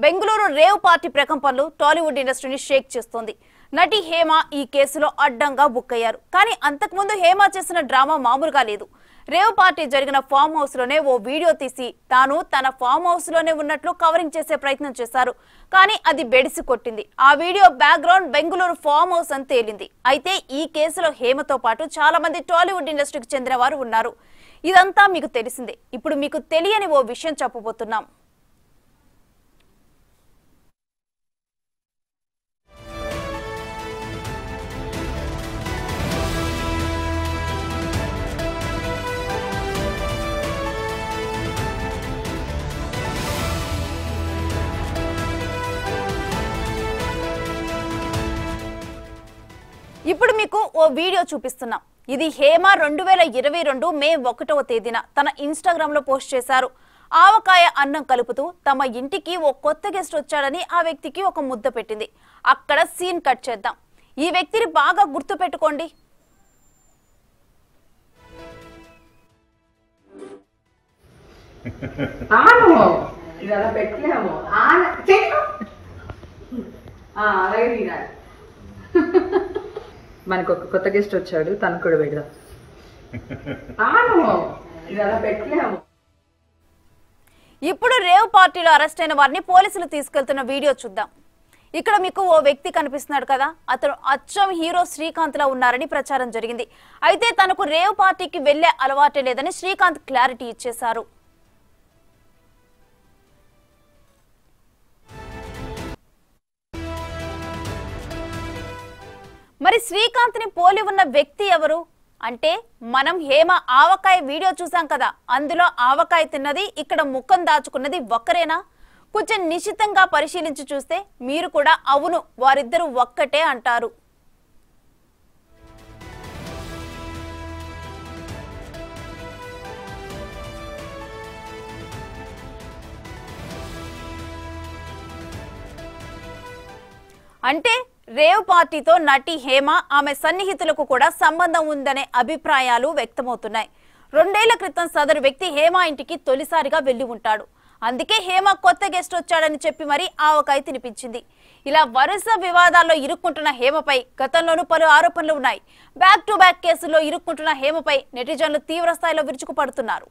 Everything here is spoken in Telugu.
బెంగళూరు రేవ్ పార్టీ ప్రకంపనలు టాలీవుడ్ ఇండస్ట్రీని షేక్ చేస్తోంది. నటి హేమ ఈ కేసులో అడ్డంగా బుక్ అయ్యారు. కానీ అంతకుముందు హేమ చేసిన డ్రామా మామూలుగా లేదు. రేవ్ పార్టీ జరిగిన ఫామ్ హౌస్ లోనే ఓ వీడియో తీసి తాను తన ఫామ్ హౌస్ లోనే ఉన్నట్లు కవరింగ్ చేసే ప్రయత్నం చేశారు. కానీ అది బెడిసి కొట్టింది. ఆ video background Bengaluru farm house అని తేలింది. అయితే ఈ కేసులో హేమతో పాటు చాలా మంది టాలీవుడ్ ఇండస్ట్రీకి చెందిన వారు ఉన్నారు. ఇదంతా మీకు తెలిసిందే. ఇప్పుడు మీకు తెలియని ఓ విషయం చెప్పబోతున్నాం. ఇప్పుడు మీకు ఓ వీడియో చూపిస్తున్నాం. ఇది హేమ 2022 మే 1వ తేదీన తన ఇన్స్టాగ్రామ్ లో పోస్ట్ చేశారు. ఆవకాయ అన్నం కలుపుతూ తమ ఇంటికి ఓ కొత్త గెస్ట్ వచ్చాడని ఆ వ్యక్తికి ఒక ముద్ద పెట్టింది. అక్కడ సీన్ కట్ చేద్దాం. ఈ వ్యక్తిని బాగా గుర్తు పెట్టుకోండి. మనకు ఒక కొత్త గెస్ట్ వచ్చాడు, తను కూడా పెడదాం. ఇప్పుడు రేవ్ పార్టీలో అరెస్ట్ అయిన వారిని పోలీసులు తీసుకెళ్తున్న వీడియో చూద్దాం. ఇక్కడ మీకు ఓ వ్యక్తి కనిపిస్తున్నాడు కదా, అతను అచ్చం హీరో శ్రీకాంత్ లా ఉన్నారని ప్రచారం జరిగింది. అయితే తనకు రేవ్ పార్టీకి వెళ్లే అలవాటే లేదని శ్రీకాంత్ క్లారిటీ ఇచ్చేశారు. మరి శ్రీకాంత్ ని పోలి ఉన్న వ్యక్తి ఎవరు అంటే, మనం హేమ ఆవకాయ వీడియో చూసాం కదా, అందులో ఆవకాయ తిన్నది, ఇక్కడ ముఖం దాచుకున్నది ఒక్కరేనా? కొంచెం నిశితంగా పరిశీలించి చూస్తే మీరు కూడా అవును వారిద్దరూ ఒక్కటే అంటారు. అంటే రేవ్ పార్టీతో నటి హేమ ఆమె సన్నిహితులకు కూడా సంబంధం ఉందనే అభిప్రాయాలు వ్యక్తమవుతున్నాయి. 2 ఏళ్ల క్రితం సదరు వ్యక్తి హేమ ఇంటికి తొలిసారిగా వెళ్లి ఉంటాడు. అందుకే హేమ కొత్త గెస్ట్ వచ్చాడని చెప్పి మరీ ఆవకాయ తినిపించింది. ఇలా వరుస వివాదాల్లో ఇరుక్కుంటున్న హేమపై గతంలోనూ పలు ఆరోపణలు ఉన్నాయి. బ్యాక్ టు బ్యాక్ కేసుల్లో ఇరుక్కుంటున్న హేమపై నెటిజన్లు తీవ్ర స్థాయిలో విరుచుకుపడుతున్నారు.